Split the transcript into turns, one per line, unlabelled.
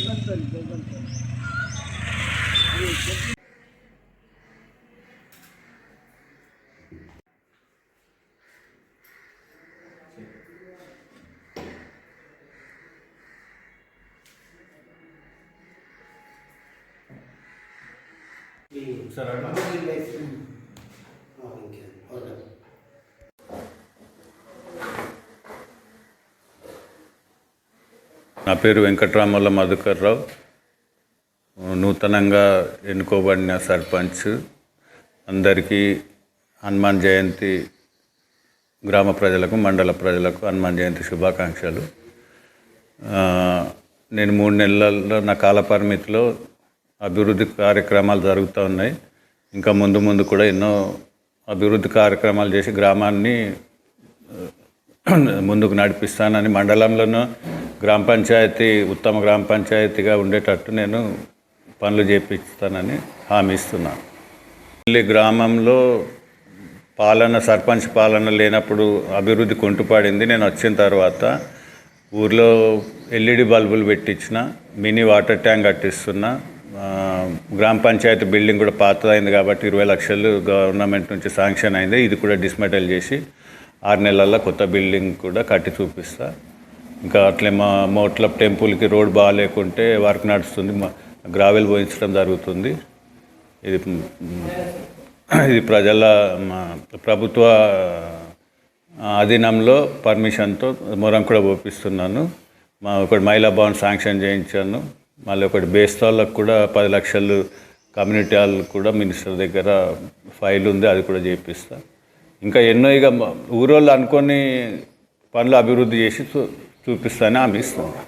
నా పేరు వెంకట్రామల్ల మధుకర్ రావు. నూతనంగా ఎన్నుకోబడిన సర్పంచ్. అందరికీ హనుమాన్ జయంతి, గ్రామ ప్రజలకు, మండల ప్రజలకు హనుమాన్ జయంతి శుభాకాంక్షలు. నేను 3 నెలల్లో నా కాల పరిమితిలో అభివృద్ధి కార్యక్రమాలు జరుగుతూ ఉన్నాయి. ఇంకా ముందు కూడా ఎన్నో అభివృద్ధి కార్యక్రమాలు చేసి గ్రామాన్ని ముందుకు నడిపిస్తానని, మండలంలోనూ గ్రామ పంచాయతీ ఉత్తమ గ్రామ పంచాయతీగా ఉండేటట్టు నేను పనులు చేపిస్తానని హామీ ఇస్తున్నాను. గ్రామంలో సర్పంచ్ పాలన లేనప్పుడు అభివృద్ధి కుంటుపడింది. నేను వచ్చిన తర్వాత ఊర్లో ఎల్ఈడి బల్బులు పెట్టించిన, మినీ వాటర్ ట్యాంక్ కట్టిస్తున్నా. గ్రామ పంచాయతీ బిల్డింగ్ కూడా పాతదైంది కాబట్టి 20 లక్షలు గవర్నమెంట్ నుంచి శాంక్షన్ అయింది. ఇది కూడా డిస్మెటల్ చేసి 6 నెలల్లో కొత్త బిల్డింగ్ కూడా కట్టి చూపిస్తా. ఇంకా అట్లే మా మోట్ల టెంపుల్కి రోడ్ బాగాలేకుంటే వర్క్ నడుస్తుంది, గ్రావెల్ పోయించడం జరుగుతుంది. ఇది ప్రజల ప్రభుత్వ అధీనంలో పర్మిషన్తో మొరం కూడా పోపిస్తున్నాను. ఒకటి మహిళా భవన్ శాంక్షన్ చేయించాను. మళ్ళీ ఒకటి బేస్తాళ్ళకు కూడా 10 లక్షలు కమ్యూనిటీ హాల్ కూడా మినిస్టర్ దగ్గర ఫైల్ ఉంది, అది కూడా చేపిస్తా. ఇంకా ఎన్నో ఊరోళ్ళు అనుకొని పనులు అభివృద్ధి చేసి చూపిస్తానని హామీ ఇస్తున్నాను.